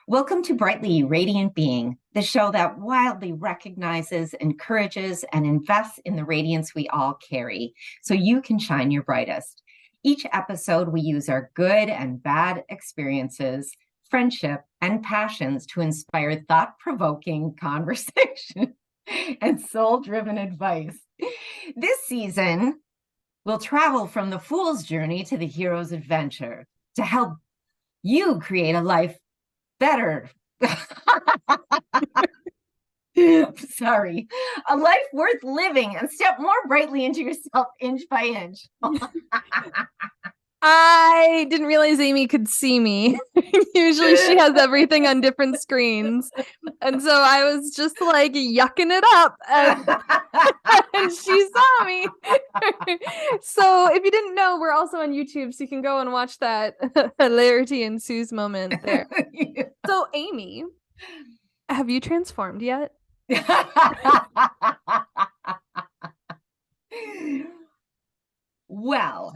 Welcome to Brightly Radiant Being, the show that wildly recognizes, encourages, and invests in the radiance we all carry so you can shine your brightest. Each episode, we use our good and bad experiences, friendship, and passions to inspire thought provoking conversation and soul driven advice. This season, we'll travel from the fool's journey to the hero's adventure to help you create a life better. Sorry. A life worth living and step more brightly into yourself inch by inch. I didn't realize Amy could see me. Usually she has everything on different screens. And so I was just like yucking it up and she saw me. So if you didn't know, we're also on YouTube, so you can go and watch that hilarity ensues moment there. So Amy, have you transformed yet? Well,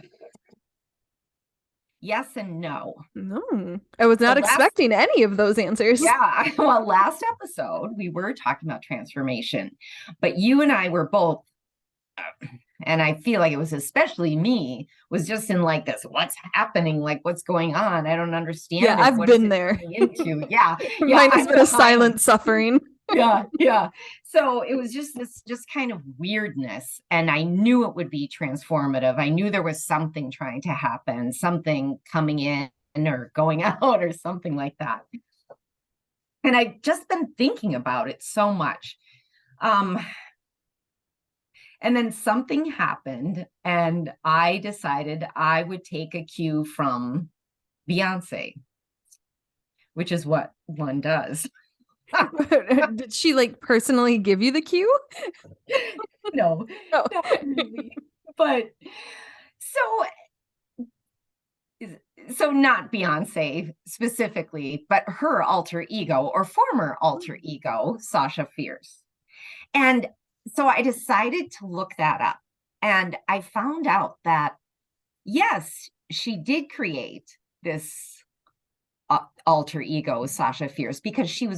yes and no. No, I was not expecting any of those answers. Yeah. Well, last episode, we were talking about transformation, but you and I were both, and I feel like it was especially me, was just in like this, what's happening? Like, what's going on? I don't understand. Yeah, I've been there. Into. Yeah. Mine has been a silent suffering. Yeah. So it was just kind of weirdness. And I knew it would be transformative. I knew there was something trying to happen, something coming in or going out or something like that. And I've just been thinking about it so much. And then something happened, and I decided I would take a cue from Beyonce, which is what one does. Did she like personally give you the cue? No, not really. But so not Beyonce specifically, but her alter ego or former alter ego, Sasha Fierce. And so I decided to look that up. And I found out that, yes, she did create this alter ego, Sasha Fierce, because she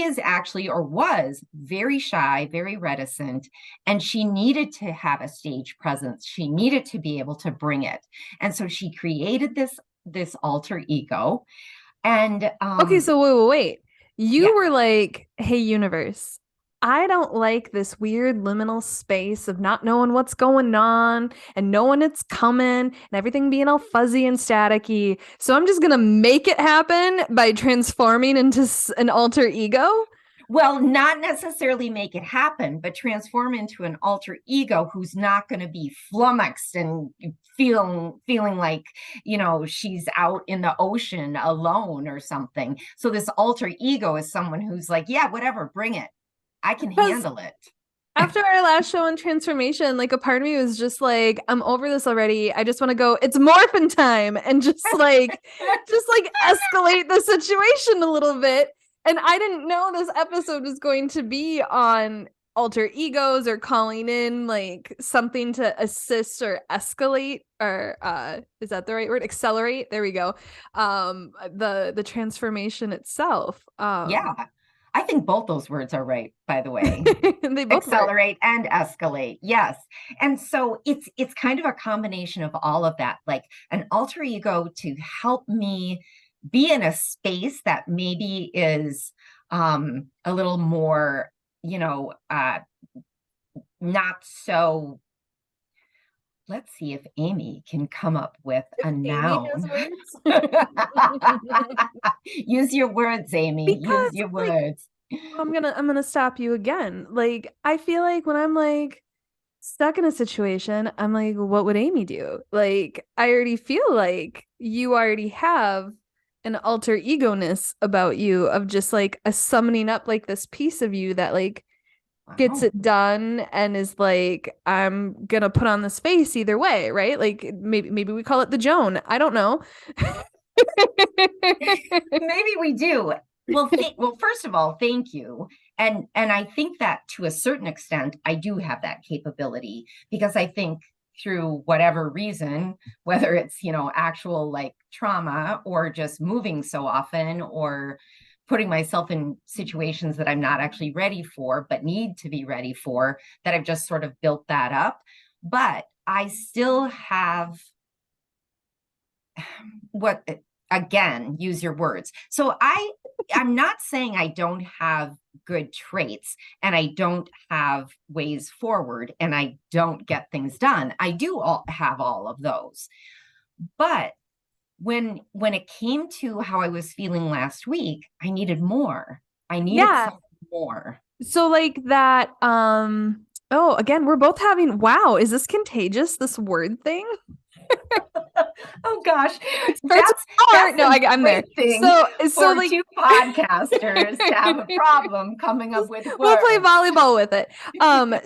is actually, or was, very shy, very reticent, and she needed to have a stage presence. She needed to be able to bring it. And so she created this alter ego. And okay, so wait. You yeah. were like, hey, universe, I don't like this weird liminal space of not knowing what's going on and knowing it's coming and everything being all fuzzy and staticky. So I'm just going to make it happen by transforming into an alter ego. Well, not necessarily make it happen, but transform into an alter ego who's not going to be flummoxed and feeling like, she's out in the ocean alone or something. So this alter ego is someone who's like, yeah, whatever, bring it. I can handle it. After our last show on transformation, like a part of me was just like, I'm over this already. I just want to go, it's morphin' time, and just like escalate the situation a little bit. And I didn't know this episode was going to be on alter egos or calling in like something to assist or escalate, or is that the right word? Accelerate. There we go. The transformation itself. Yeah. I think both those words are right, by the way. They both accelerate and escalate. Yes. And so it's kind of a combination of all of that, like an alter ego to help me be in a space that maybe is a little more, not so. Let's see if Amy can come up with a noun. Use your words, Amy. Use your words. I'm gonna stop you again. Like, I feel like when I'm like stuck in a situation, I'm like, what would Amy do? Like, I already feel like you already have an alter ego-ness about you of just like a summoning up like this piece of you that like gets it done and is like, I'm gonna put on this face either way, right? Like maybe we call it the Joan. I don't know. Maybe we do. Well, first of all, thank you. And I think that to a certain extent, I do have that capability because I think through whatever reason, whether it's, actual like trauma or just moving so often or putting myself in situations that I'm not actually ready for, but need to be ready for, that I've just sort of built that up. But I still have what, again, use your words. So I'm not saying I don't have good traits and I don't have ways forward and I don't get things done. I do have all of those. But when it came to how I was feeling last week, I needed more. I needed something more. So like that, oh, again, we're both having, wow, is this contagious, this word thing? Oh gosh, that's no, I'm there. So like two podcasters to have a problem coming up with words. We'll play volleyball with it.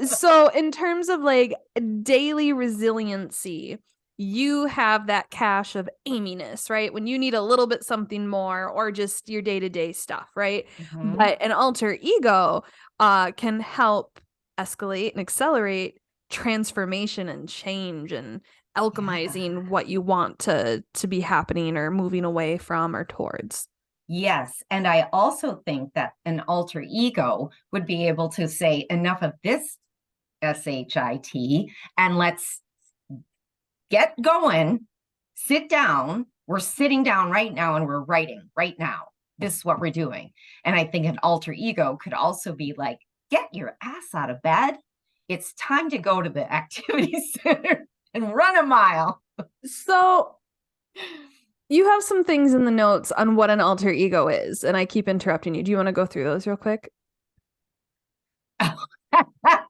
So in terms of like daily resiliency, you have that cache of aiminess, right? When you need a little bit something more, or just your day-to-day stuff, right? Mm-hmm. But an alter ego can help escalate and accelerate transformation and change and alchemizing what you want to be happening or moving away from or towards. Yes. And I also think that an alter ego would be able to say enough of this SHIT and let's get going, sit down. We're sitting down right now and we're writing right now. This is what we're doing. And I think an alter ego could also be like, get your ass out of bed. It's time to go to the activity center and run a mile. So you have some things in the notes on what an alter ego is, and I keep interrupting you. Do you want to go through those real quick?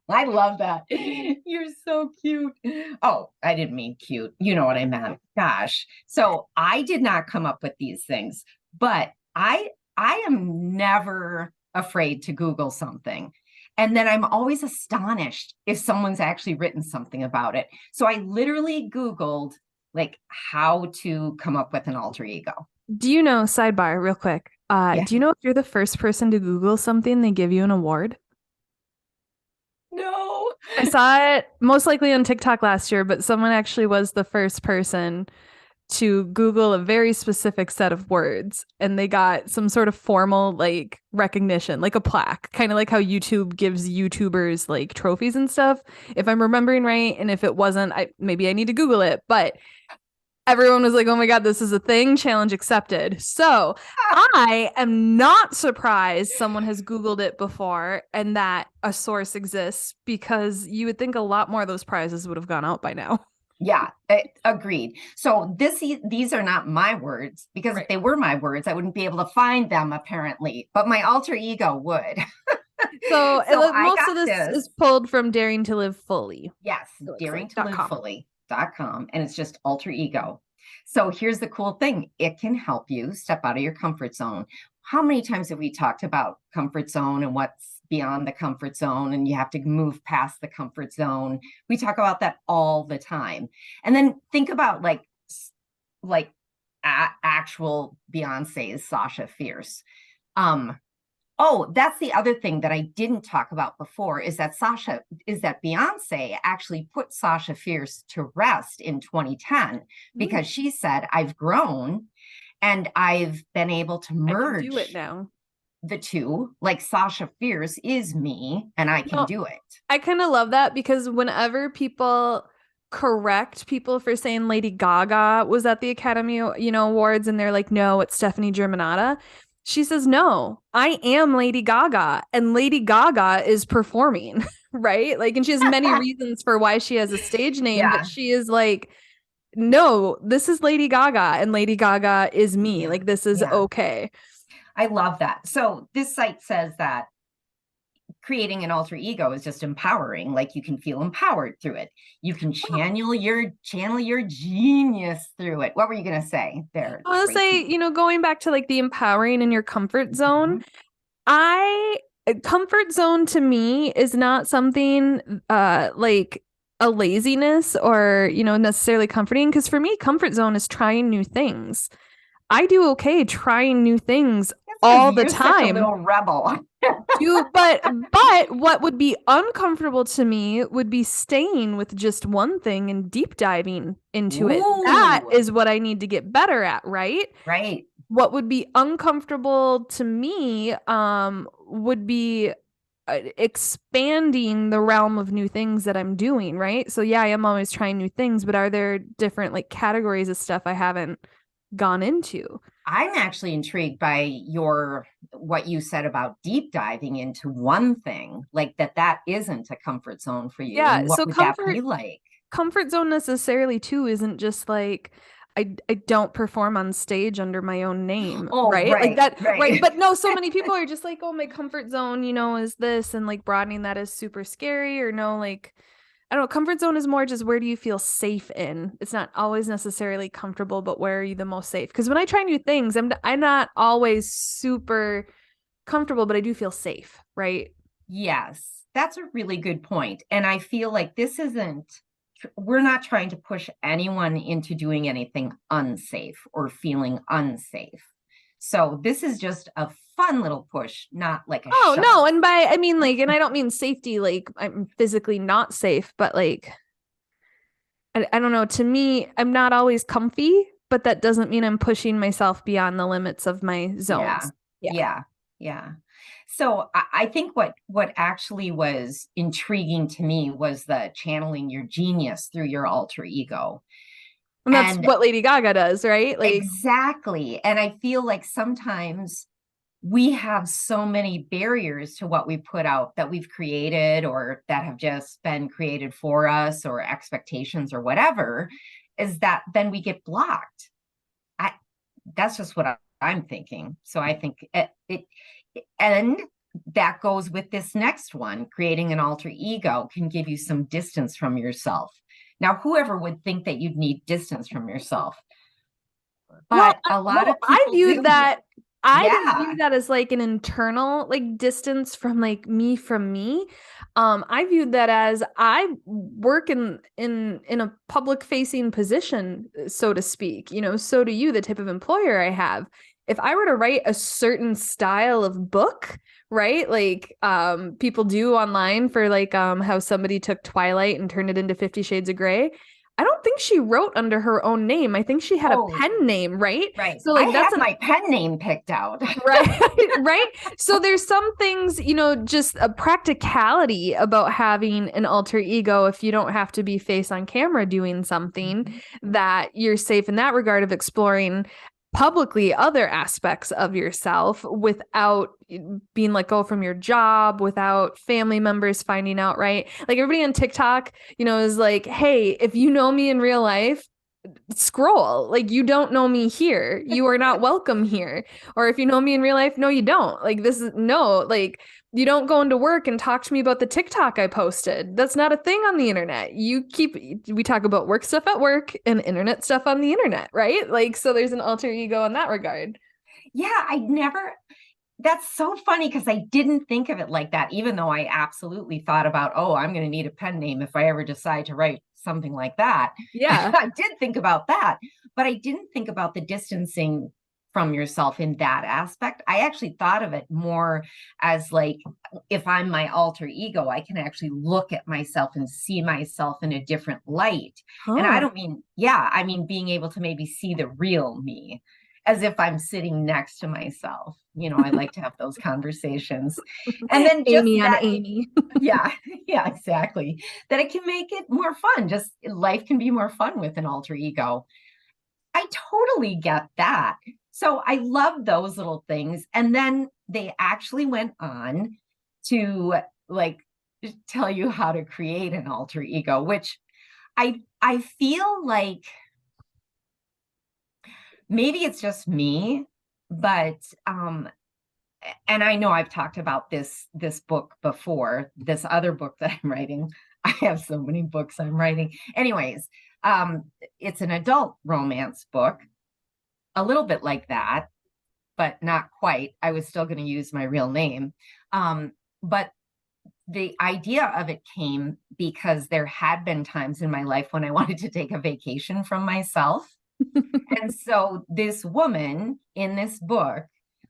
I love that. You're so cute. Oh, I didn't mean cute. You know what I meant. Gosh. So I did not come up with these things, but I am never afraid to Google something. And then I'm always astonished if someone's actually written something about it. So I literally Googled like how to come up with an alter ego. Do you know, sidebar real quick, do you know if you're the first person to Google something, they give you an award? No. I saw it most likely on TikTok last year, but someone actually was the first person to Google a very specific set of words, and they got some sort of formal like recognition, like a plaque, kind of like how YouTube gives YouTubers like trophies and stuff, if I'm remembering right. And if it wasn't, maybe I need to Google it, but everyone was like, oh my God, this is a thing, challenge accepted. So I am not surprised someone has Googled it before and that a source exists, because you would think a lot more of those prizes would have gone out by now. Yeah, agreed. So these are not my words, because if they were my words, I wouldn't be able to find them apparently, but my alter ego would. So most of this is pulled from Daring to Live Fully. Yes, daringtolivefully.com, and it's just alter ego. So here's the cool thing. It can help you step out of your comfort zone. How many times have we talked about comfort zone and what's beyond the comfort zone, and you have to move past the comfort zone? We talk about that all the time. And then think about like actual Beyonce's Sasha Fierce. Oh, that's the other thing that I didn't talk about before, is that Beyonce actually put Sasha Fierce to rest in 2010 because she said, I've grown and I've been able to merge do it now. The two. Like Sasha Fierce is me and I can do it. I kind of love that, because whenever people correct people for saying Lady Gaga was at the Academy, Awards, and they're like, no, it's Stephanie Germanotta. She says, no, I am Lady Gaga, and Lady Gaga is performing, right? Like, and she has many reasons for why she has a stage name, but she is like, no, this is Lady Gaga, and Lady Gaga is me. Yeah. Like, this is okay. I love that. So this site says that creating an alter ego is just empowering. Like, you can feel empowered through it. You can channel your genius through it. What were you going to say there? I was going to say, going back to like the empowering in your comfort zone, comfort zone to me is not something like a laziness or, necessarily comforting. Because for me, comfort zone is trying new things. I do okay trying new things all the time. Such a little rebel. But what would be uncomfortable to me would be staying with just one thing and deep diving into it. That is what I need to get better at, right? Right. what would be uncomfortable to me would be expanding the realm of new things that I'm doing, right? So yeah, I am always trying new things, but are there different like categories of stuff I haven't gone into? I'm actually intrigued by what you said about deep diving into one thing, like that isn't a comfort zone for you. Yeah, And what so would that be like? comfort zone necessarily too isn't just like I don't perform on stage under my own name, Oh, right? Like right, that, right? right. But no, so many people are just like, oh, my comfort zone, is this, and like broadening that is super scary, or no, like I don't know, comfort zone is more just where do you feel safe in? It's not always necessarily comfortable, but where are you the most safe? Because when I try new things, I'm not always super comfortable, but I do feel safe, right? Yes, that's a really good point. And I feel like we're not trying to push anyone into doing anything unsafe or feeling unsafe. So this is just a fun little push, not like a Oh, no, shove. and by I mean like, and I don't mean safety like I'm physically not safe, but like I don't know, to me, I'm not always comfy, but that doesn't mean I'm pushing myself beyond the limits of my Yeah, zones. Yeah. yeah, yeah. So I think what actually was intriguing to me was the channeling your genius through your alter ego. And that's And what Lady Gaga does, right? Like, exactly. And I feel like sometimes we have so many barriers to what we put out that we've created or that have just been created for us or expectations or whatever, is that then we get blocked. I That's just what I'm thinking. So I think and that goes with this next one. Creating an alter ego can give you some distance from yourself. Now, whoever would think that you'd need distance from yourself? well, But a lot well, of people do. I didn't view Yeah. that as like an internal like distance from like me from me. I viewed that as I work in a public facing position, so to speak. So do you, the type of employer I have. If I were to write a certain style of book, right? Like people do online for like how somebody took Twilight and turned it into 50 Shades of Grey. I don't think she wrote under her own name. I think she had a Oh, pen name, right? right. So I like that's have an my pen name picked out. right, right. So there's some things, just a practicality about having an alter ego if you don't have to be face on camera doing something, that you're safe in that regard of exploring publicly other aspects of yourself without being let go from your job, without family members finding out, right? Like everybody on TikTok, is like, hey, if you know me in real life, scroll. Like, you don't know me here, you are not welcome here. Or if you know me in real life, no, you don't. Like, this is no, like, you don't go into work and talk to me about the TikTok I posted. That's not a thing on the internet. We talk about work stuff at work and internet stuff on the internet, right? Like, so there's an alter ego in that regard. Yeah, that's so funny because I didn't think of it like that, even though I absolutely thought about, oh, I'm going to need a pen name if I ever decide to write something like that. Yeah. I did think about that, but I didn't think about the distancing from yourself in that aspect. I actually thought of it more as like, if I'm my alter ego, I can actually look at myself and see myself in a different light. And I Huh. don't mean, yeah, I mean being able to maybe see the real me as if I'm sitting next to myself. I like to have those conversations. And then just Amy on that, Amy. yeah, yeah, exactly. That it can make it more fun. Just life can be more fun with an alter ego. I totally get that. So I love those little things. And then they actually went on to like tell you how to create an alter ego, which I feel like maybe it's just me, but and I know I've talked about this book before, this other book that I'm writing. I have so many books I'm writing. Anyways, it's an adult romance book, a little bit like that, but not quite. I was still going to use my real name. But the idea of it came because there had been times in my life when I wanted to take a vacation from myself. And so this woman in this book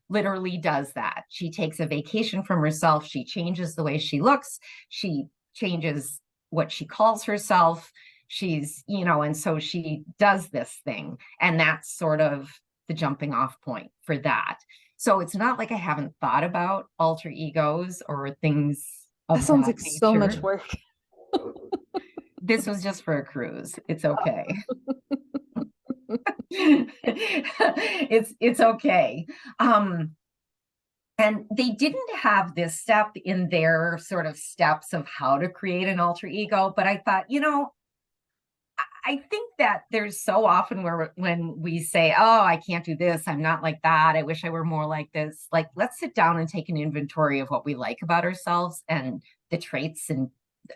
literally does that. She takes a vacation from herself. She changes the way she looks. She changes what she calls herself. And so she does this thing. And that's sort of the jumping off point for that. So it's not like I haven't thought about alter egos or things That of sounds that like so much nature. work. This was just for a cruise. It's okay. It's okay. And they didn't have this step in their sort of steps of how to create an alter ego, but I thought, I think that there's so often where when we say, oh, I can't do this, I'm not like that, I wish I were more like this. Like, let's sit down and take an inventory of what we like about ourselves and the traits and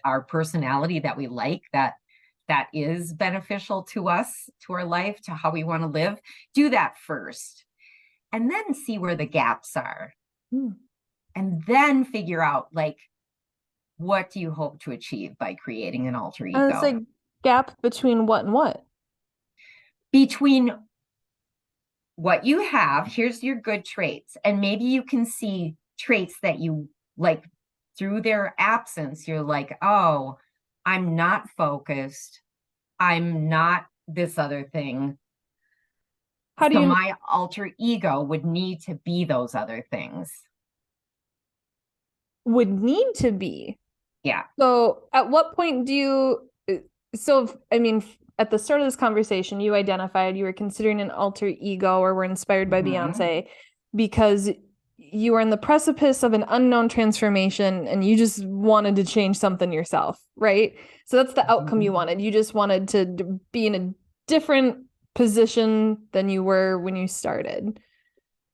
our personality that we like, that is beneficial to us, to our life, to how we want to live. Do that first, and then see where the gaps are. And then figure out, like, what do you hope to achieve by creating an alter ego? And it's like gap between what and what? Between what you have, here's your good traits, and maybe you can see traits that you like through their absence. You're like, oh, I'm not focused, I'm not this other thing. How do So you my alter ego would need to be those other things. would need to be? Yeah. So at what point do you, I mean, at the start of this conversation, you identified you were considering an alter ego or were inspired by Beyonce because you were in the precipice of an unknown transformation and you just wanted to change something yourself, right? So that's the outcome you wanted. You just wanted to be in a different position than you were when you started.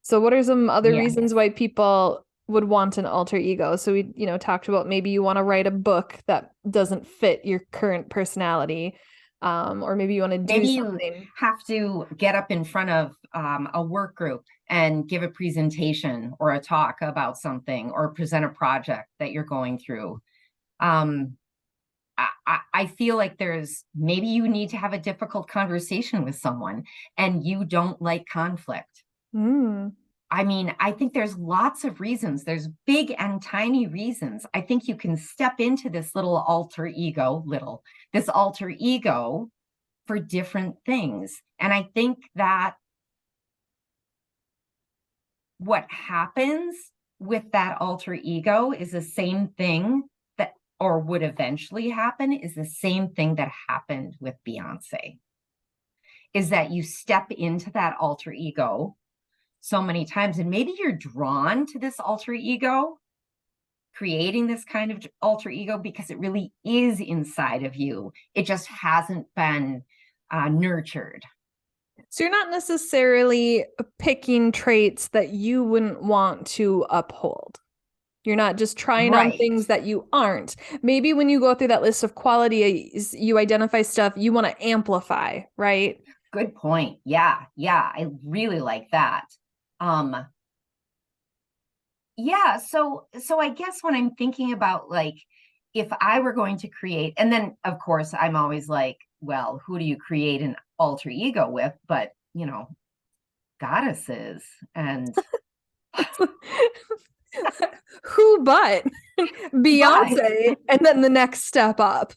So what are some other reasons why people would want an alter ego? So we, talked about maybe you want to write a book that doesn't fit your current personality. Or maybe you want to do something. You have to get up in front of a work group and give a presentation or a talk about something, or present a project that you're going through. I feel like maybe you need to have a difficult conversation with someone and you don't like conflict. I mean, I think there's lots of reasons. There's big and tiny reasons. I think you can step into this alter ego for different things. And I think that what happens with that alter ego is the same thing or would eventually happen, is the same thing that happened with Beyonce, is that you step into that alter ego so many times, and maybe you're drawn to this alter ego, creating this kind of alter ego because it really is inside of you. It just hasn't been nurtured. So you're not necessarily picking traits that you wouldn't want to uphold. You're not just trying on things that you aren't. Maybe when you go through that list of qualities, you identify stuff you want to amplify, right? Good point. Yeah. I really like that. Yeah. So I guess when I'm thinking about, like, if I were going to create, and then of course I'm always like, well, who do you create an alter ego with? But, goddesses and who but Beyonce, and then the next step up.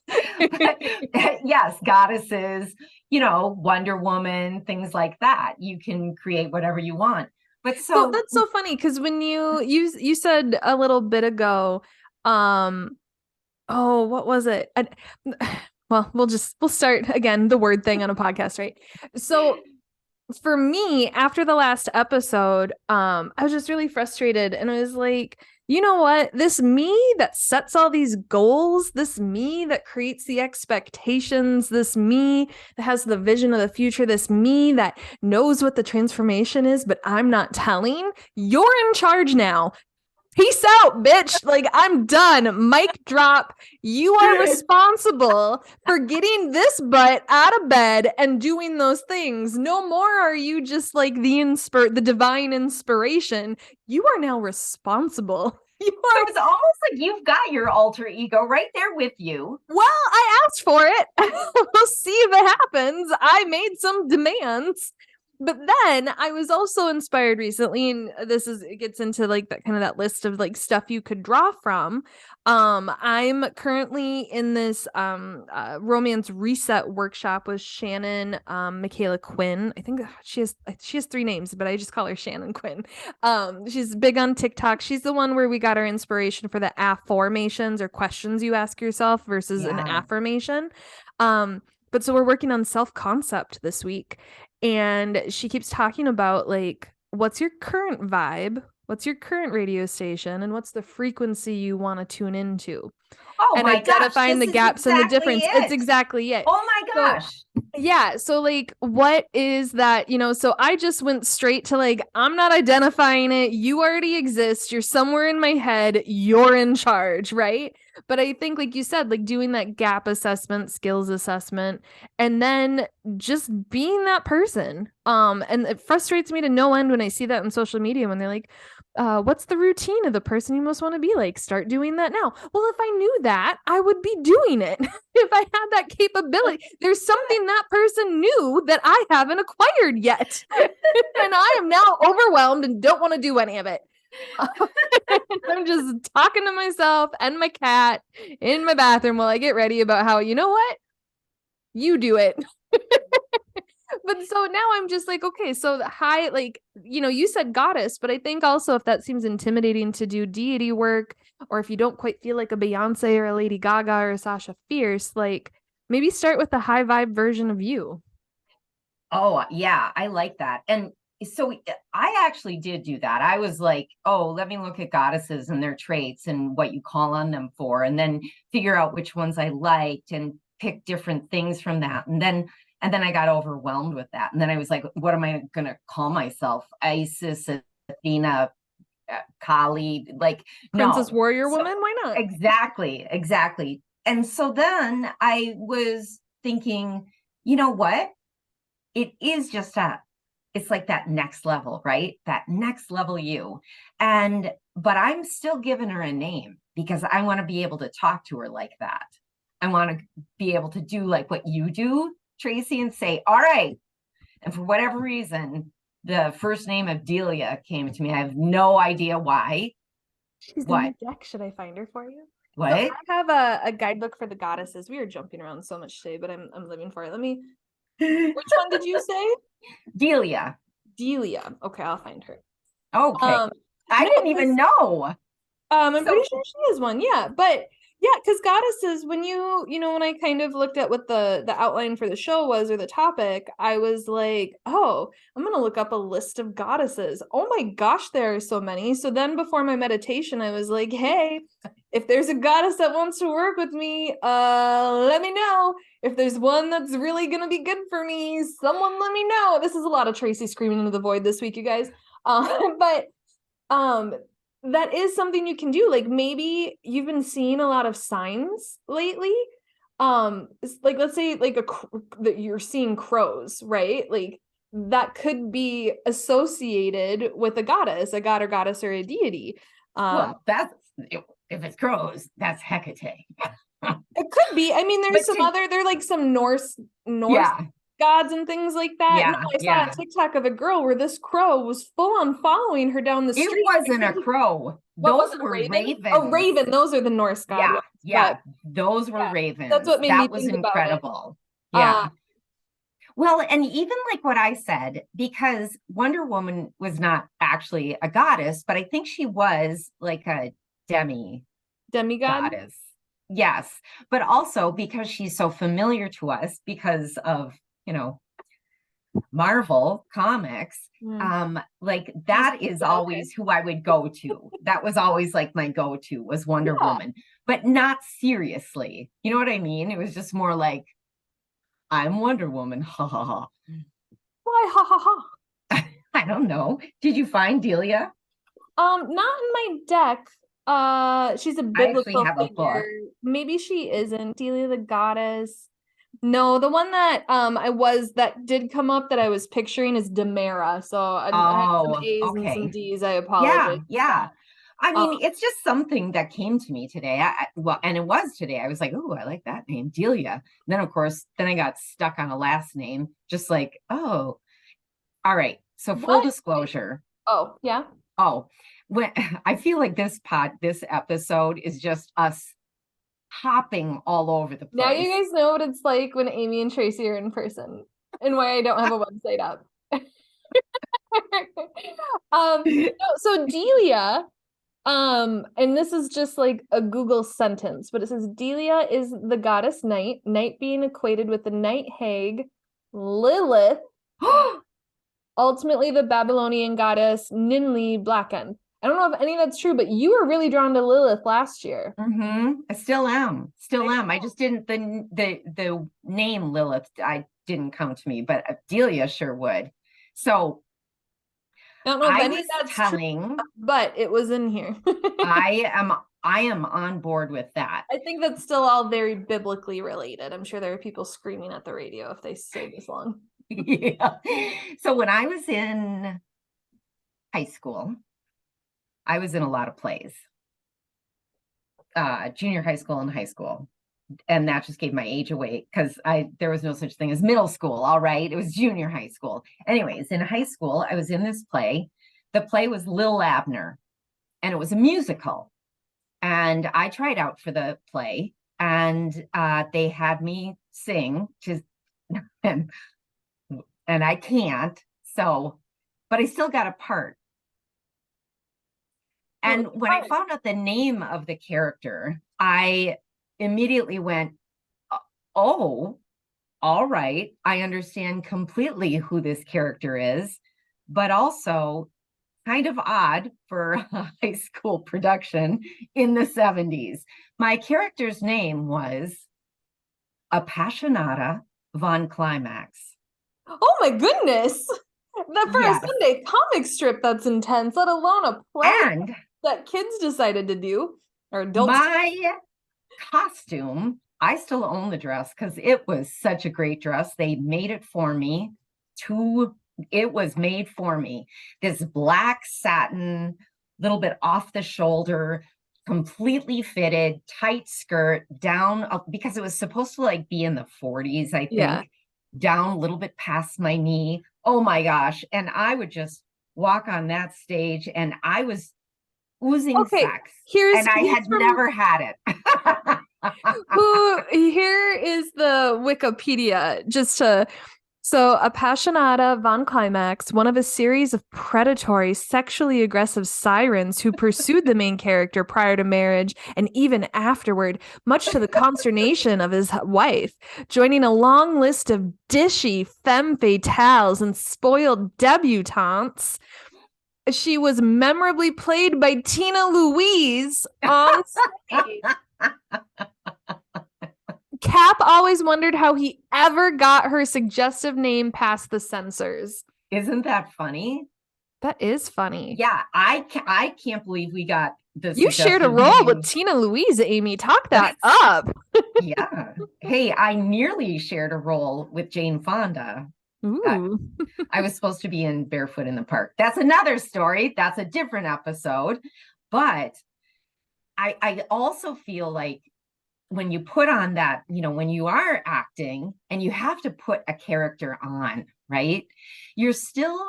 Yes, goddesses, Wonder Woman, things like that. You can create whatever you want. But so that's so funny, because when you said a little bit ago, what was it? Well, we'll start again, the word thing on a podcast, right? So for me, after the last episode, I was just really frustrated, and I was like, you know what? This me that sets all these goals, this me that creates the expectations, this me that has the vision of the future, this me that knows what the transformation is, but I'm not telling, you're in charge now. Peace out, bitch. Like, I'm done. Mic drop. You are responsible for getting this butt out of bed and doing those things. No more are you just like the divine inspiration. You are now responsible. So it's almost like you've got your alter ego right there with you. Well, I asked for it. We'll see if it happens. I made some demands. But then I was also inspired recently, and it gets into like that kind of that list of like stuff you could draw from. I'm currently in this romance reset workshop with Shannon Michaela Quinn. I think she has three names, but I just call her Shannon Quinn. She's big on TikTok. She's the one where we got our inspiration for the affirmations or questions you ask yourself versus an affirmation. But so we're working on self-concept this week. And she keeps talking about like, what's your current vibe? What's your current radio station? And what's the frequency you want to tune into? Oh and my identifying gosh, the gaps and the difference. It's exactly it. Oh my gosh. Yeah. So like, what is that, so I just went straight to like, I'm not identifying it. You already exist. You're somewhere in my head. You're in charge. Right. But I think, like you said, like doing that gap assessment, skills assessment, and then just being that person. And it frustrates me to no end when I see that on social media when they're like, what's the routine of the person you most want to be like? Start doing that now. Well, if I knew that, I would be doing it. If I had that capability, there's something that person knew that I haven't acquired yet. And I am now overwhelmed and don't want to do any of it. I'm just talking to myself and my cat in my bathroom while I get ready about how, you know what? You do it. But so now I'm just like, okay, so the high, like, you said goddess, but I think also if that seems intimidating to do deity work, or if you don't quite feel like a Beyonce or a Lady Gaga or a Sasha Fierce, like maybe start with the high vibe version of you. Oh, yeah, I like that. And so I actually did do that. I was like, oh, let me look at goddesses and their traits and what you call on them for, and then figure out which ones I liked and pick different things from that. And then I got overwhelmed with that. And then I was like, what am I going to call myself? Isis, Athena, Kali, like Princess Warrior Woman? Why not? Exactly. And so then I was thinking, you know what? It is just it's like that next level, right? That next level you. But I'm still giving her a name because I want to be able to talk to her like that. I want to be able to do like what you do, Tracy, and say, all right. And for whatever reason, the first name of Delia came to me. I have no idea why. She's in the deck. Should I find her for you? What? So I have a guidebook for the goddesses. We are jumping around so much today, but I'm living for it. Let me. Which one did you say? Delia. Okay, I'll find her. Okay. I didn't even know. I'm pretty sure she is one. Yeah, but yeah, because goddesses, when when I kind of looked at what the outline for the show was or the topic, I was like, oh, I'm gonna look up a list of goddesses. Oh my gosh, there are so many. So then before my meditation, I was like, hey, if there's a goddess that wants to work with me, let me know. If there's one that's really gonna be good for me, someone let me know. This is a lot of Tracy screaming into the void this week, you guys. But that is something you can do. Like maybe you've been seeing a lot of signs lately. Like let's say like that you're seeing crows, right? Like that could be associated with a goddess, a god or goddess or a deity. Well, that's if it's crows, that's Hecate. It could be. I mean, there's they're like some Norse gods and things like that. Yeah, no, I saw a TikTok of a girl where this crow was full on following her down the street. It wasn't a crow. Those were ravens. Oh, raven. Those are the Norse gods. Yeah. Those were ravens. That's what made me think was incredible. About it. Yeah. Well, and even like what I said, because Wonder Woman was not actually a goddess, but I think she was like a demigod goddess. Yes. But also because she's so familiar to us because of, Marvel comics, like that is always who I would go to. That was always like my go-to was Wonder Woman, but not seriously. You know what I mean? It was just more like, I'm Wonder Woman. Ha ha ha. Why ha ha ha? I don't know. Did you find Delia? Not in my deck. She's a biblical figure. Maybe she isn't Delia the goddess. No, the one that that did come up that I was picturing is Demera. So I had some A's and some D's. I apologize. Yeah. I mean, it's just something that came to me today. And it was today. I was like, oh, I like that name, Delia. And then, of course, I got stuck on a last name, just like, oh, All right. So full What? disclosure. Oh, yeah. Oh, when I feel like this episode is just us hopping all over the Now place. you guys know what it's like when Amy and Tracy are in person and why I don't have a website up. So Delia, and this is just like a Google sentence, but it says Delia is the goddess night, night being equated with the night hag, Lilith, ultimately the Babylonian goddess Ninli Blackened. I don't know if any of that's true, but you were really drawn to Lilith last year. I still am. Still am. I just didn't the name Lilith I didn't come to me, but Delia sure would. So I don't know if I any was of that's telling true, but it was in here. I am on board with that. I think that's still all very biblically related. I'm sure there are people screaming at the radio if they say this long. Yeah. So when I was in high school, I was in a lot of plays. Junior high school and high school. And that just gave my age away because there was no such thing as middle school. All right. It was junior high school. Anyways, in high school, I was in this play. The play was Lil Abner, and it was a musical. And I tried out for the play, and they had me sing and I can't. So, but I still got a part. And when I found out the name of the character, I immediately went, oh, all right. I understand completely who this character is, but also kind of odd for a high school production in the 70s. My character's name was Appassionata von Climax. Oh my goodness. That for Yes. a Sunday comic strip, that's intense, let alone a play And that kids decided to do, or adults. my costume, I still own the dress because it was such a great dress. They made it for me. It was made for me. This black satin, little bit off the shoulder, completely fitted, tight skirt down because it was supposed to like be in the 40s, I think. Yeah. Down a little bit past my knee. Oh my gosh. And I would just walk on that stage and I was oozing sex. And I had never had it. Here is the Wikipedia so Appassionata von Climax, one of a series of predatory, sexually aggressive sirens who pursued the main character prior to marriage and even afterward, much to the consternation of his wife, joining a long list of dishy femme fatales and spoiled debutantes. She was memorably played by Tina Louise on stage. Cap always wondered how he ever got her suggestive name past the censors. Isn't that funny? That is funny. Yeah, I can't believe we got this. You shared a role with Tina Louise, Amy. Talk that up. Yeah. Hey, I nearly shared a role with Jane Fonda. Ooh. I was supposed to be in Barefoot in the Park. That's another story. That's a different episode. But I also feel like when you put on that, when you are acting and you have to put a character on, right? It's still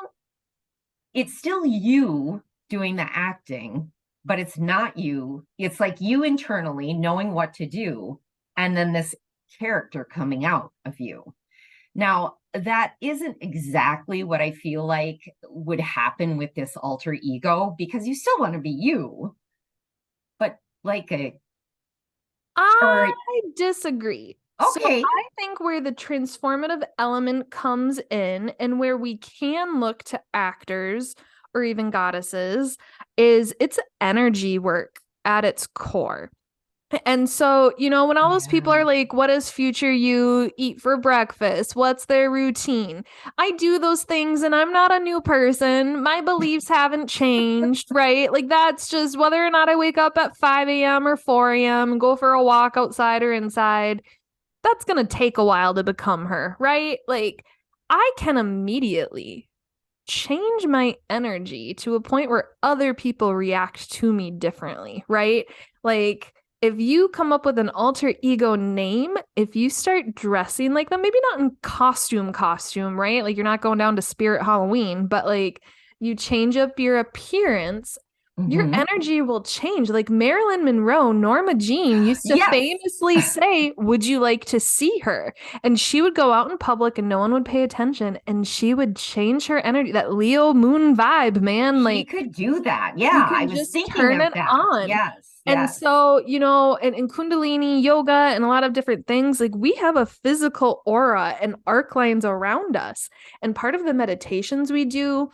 you doing the acting, but it's not you. It's like you internally knowing what to do, and then this character coming out of you. Now, that isn't exactly what I feel like would happen with this alter ego, because you still want to be you, but like I disagree. Okay. So I think where the transformative element comes in and where we can look to actors or even goddesses is it's energy work at its core. And so, when all those people are like, what does future you eat for breakfast? What's their routine? I do those things and I'm not a new person. My beliefs haven't changed, right? Like that's just whether or not I wake up at 5 a.m. or 4 a.m. and go for a walk outside or inside. That's going to take a while to become her, right? Like I can immediately change my energy to a point where other people react to me differently, right? Like if you come up with an alter ego name, if you start dressing like them, maybe not in costume, right? Like you're not going down to Spirit Halloween, but like you change up your appearance, your Mhm. energy will change. Like Marilyn Monroe, Norma Jean used to Yes. famously say, "Would you like to see her?" And she would go out in public and no one would pay attention and she would change her energy. That Leo moon vibe, man. She Like could do that. you Yeah, I can was just thinking turn of it that. on. Yes, And yes. so, in Kundalini yoga and a lot of different things, like we have a physical aura and arc lines around us. And part of the meditations we do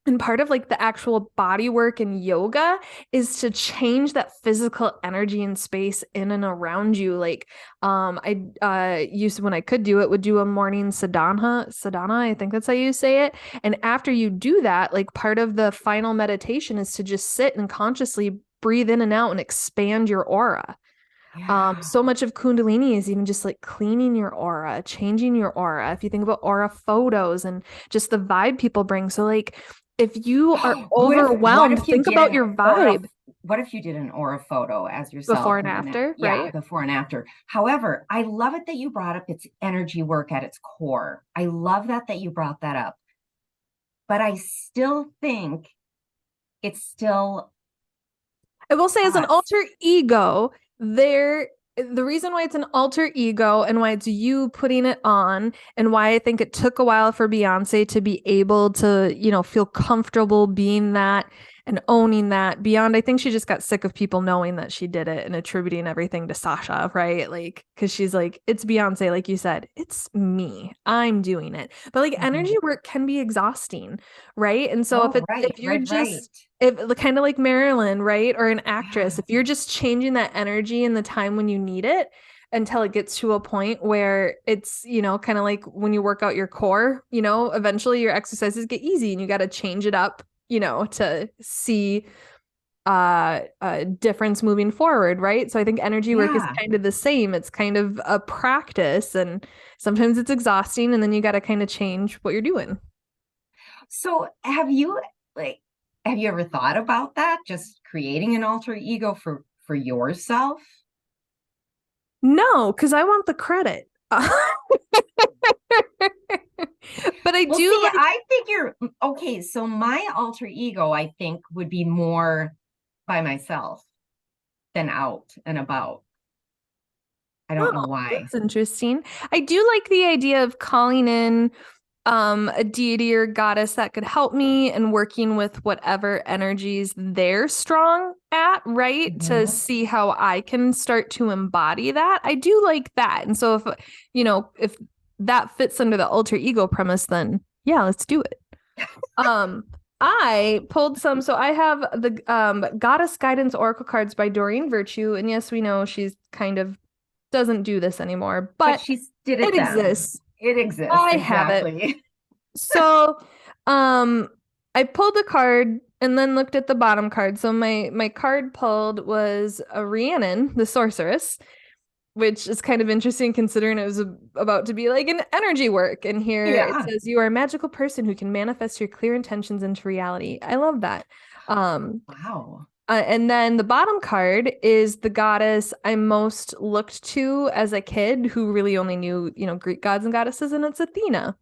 and part of like the actual body work and yoga is to change that physical energy and space in and around you. Like I used to, when I could do it, would do a morning sadhana, I think that's how you say it. And after you do that, like part of the final meditation is to just sit and consciously breathe in and out and expand your aura. Yeah. So much of Kundalini is even just like cleaning your aura, changing your aura. If you think about aura photos and just the vibe people bring. So like if you are What overwhelmed, if you think did about an your aura, vibe what if you did an aura photo as yourself before and and then after, yeah, right? before and after. However, I love it that you brought up its energy work at its core. I love that you brought that up. But I still think it's still I will say as an us. alter ego, the reason why it's an alter ego and why it's you putting it on and why I think it took a while for Beyonce to be able to, feel comfortable being that and owning that beyond, I think she just got sick of people knowing that she did it and attributing everything to Sasha, right? Like, because she's like, it's Beyonce, like you said, it's me, I'm doing it. But like Mhm. energy work can be exhausting, right? And so Oh, if you're right. just if kind of like Marilyn, right? Or an actress, if Yes. you're just changing that energy in the time when you need it until it gets to a point where it's, kind of like when you work out your core, eventually your exercises get easy and you got to change it up, to see a difference moving forward, right? So I think energy work is Yeah. kind of the same. It's kind of a practice and sometimes it's exhausting and then you got to kind of change what you're doing. So like have you ever thought about that? Just creating an alter ego for yourself? No, because I want the credit. But I Well, do see, like, I figure, okay, so my alter ego, I think, would be more by myself than out and about. I don't know oh, why. that's interesting. I do like the idea of calling in a deity or goddess that could help me and working with whatever energies they're strong at, right? To Mhm. see how I can start to embody that. I do like that. And so if that fits under the alter ego premise, then yeah, let's do it. Um, I pulled some. So I have the Goddess Guidance Oracle cards by Doreen Virtue. And yes, we know she's kind of doesn't do this anymore, But but she did it it then. exists. It exists, I have it. exactly. So, I pulled a card and then looked at the bottom card. So my card pulled was a Rhiannon, the sorceress, which is kind of interesting considering it was about to be like an energy work. And here it Yeah. says you are a magical person who can manifest your clear intentions into reality. I love that. Wow. And then the bottom card is the goddess I most looked to as a kid who really only knew, Greek gods and goddesses, and it's Athena,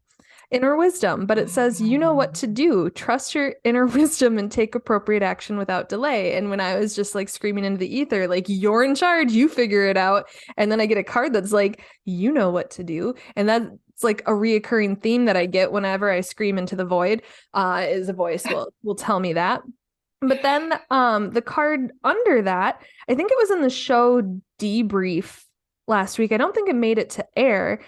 inner wisdom. But it says, you know what to do. Trust your inner wisdom and take appropriate action without delay. And when I was just like screaming into the ether, like, you're in charge, you figure it out. And then I get a card that's like, you know what to do. And that's like a reoccurring theme that I get whenever I scream into the void, is a voice will tell me that. But then the card under that, I think it was in the show debrief last week. I don't think it made it to air.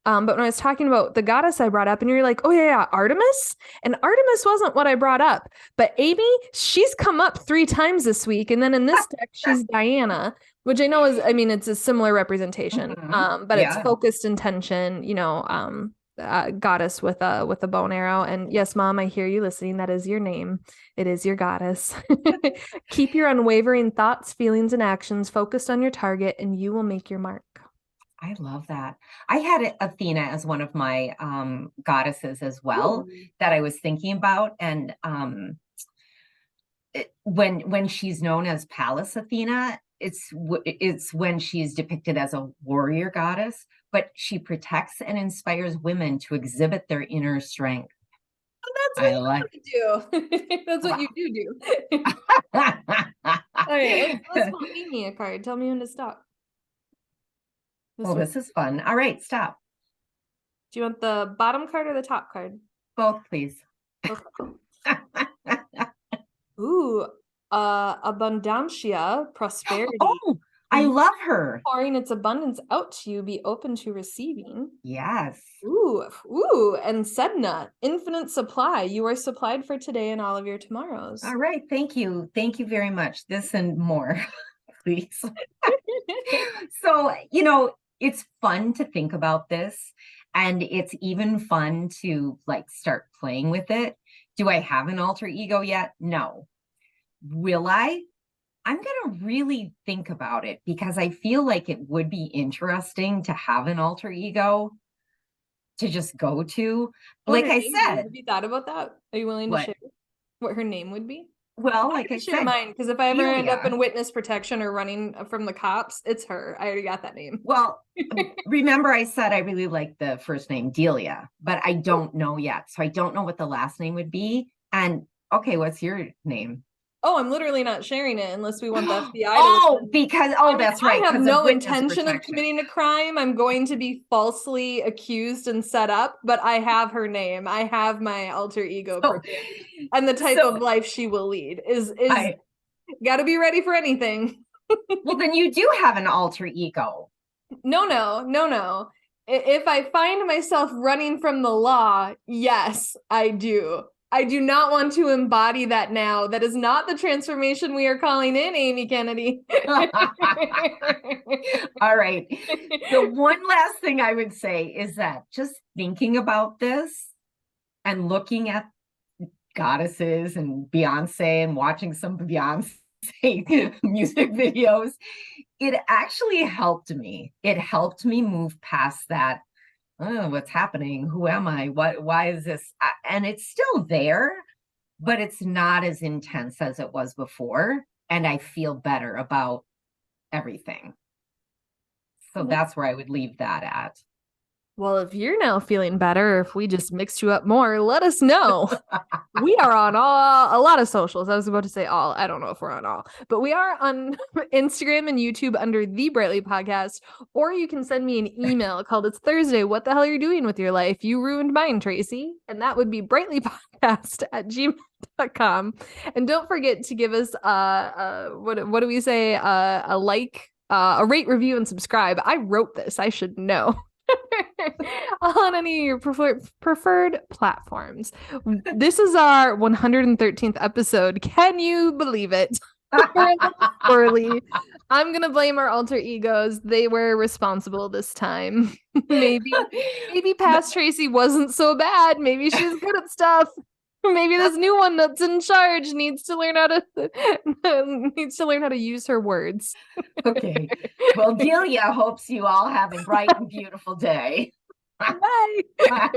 But when I was talking about the goddess I brought up, and you're like, oh, yeah, Artemis. And Artemis wasn't what I brought up. But Amy, she's come up 3 times this week. And then in this deck, she's Diana, which I know it's a similar representation. Mhm. But it's Yeah. focused intention, goddess with a bow and arrow. And yes, mom, I hear you listening. That is your name. It is your goddess. Keep your unwavering thoughts, feelings, and actions focused on your target, and you will make your mark. I love that. I had Athena as one of my goddesses as well Ooh. that I was thinking about. And when she's known as Palace Athena, it's when she's depicted as a warrior goddess, but she protects and inspires women to exhibit their inner strength. That's I what like. you do. That's what you do. All right, let's pull Amy a card. Tell me when to stop. Well, this is fun. All right, stop. Do you want the bottom card or the top card? Both, please. Ooh, abundancia, prosperity. Oh, I love her. Pouring its abundance out to you, be open to receiving. Yes. Ooh, and Sedna, infinite supply. You are supplied for today and all of your tomorrows. All right, thank you. Thank you very much. This and more, please. So, it's fun to think about this, and it's even fun to like start playing with it. Do I have an alter ego yet? No. Will I? I'm going to really think about it because I feel like it would be interesting to have an alter ego to just go to. Like I said, have you thought about that? Are you willing to share what her name would be? Well, like I said, mine, because if I ever end up in witness protection or running from the cops, it's her. I already got that name. Well, remember I said I really like the first name Delia, but I don't know yet. So I don't know what the last name would be. And okay, what's your name? Oh, I'm literally not sharing it unless we want the FBI to that's right. I have no intention of committing a crime. I'm going to be falsely accused and set up, but I have her name. I have my alter ego and the type of life she will lead is got to be ready for anything. Well, then you do have an alter ego. No. If I find myself running from the law, yes, I do. I do not want to embody that now. That is not the transformation we are calling in, Amy Kennedy. All right. The one last thing I would say is that just thinking about this and looking at goddesses and Beyonce and watching some Beyonce music videos, it actually helped me. It helped me move past that. Oh, what's happening? Who am I? Why is this? And it's still there, but it's not as intense as it was before. And I feel better about everything. So that's where I would leave that at. Well, if you're now feeling better, if we just mixed you up more, let us know. We are on a lot of socials. I was about to say all. I don't know if we're on all, but we are on Instagram and YouTube under The Brightly Podcast, or you can send me an email called It's Thursday. What the hell are you doing with your life? You ruined mine, Tracy. And that would be brightlypodcast@gmail.com. And don't forget to give us what do we say? A like, a rate, review, and subscribe. I wrote this. I should know. On any of your preferred platforms. This is our 113th episode. Can you believe it? Early. I'm gonna blame our alter egos. They were responsible this time. Maybe past Tracy wasn't so bad. Maybe she's good at stuff. Maybe this new one that's in charge needs to learn how to use her words. Okay. Well, Delia hopes you all have a bright and beautiful day. Bye. Bye.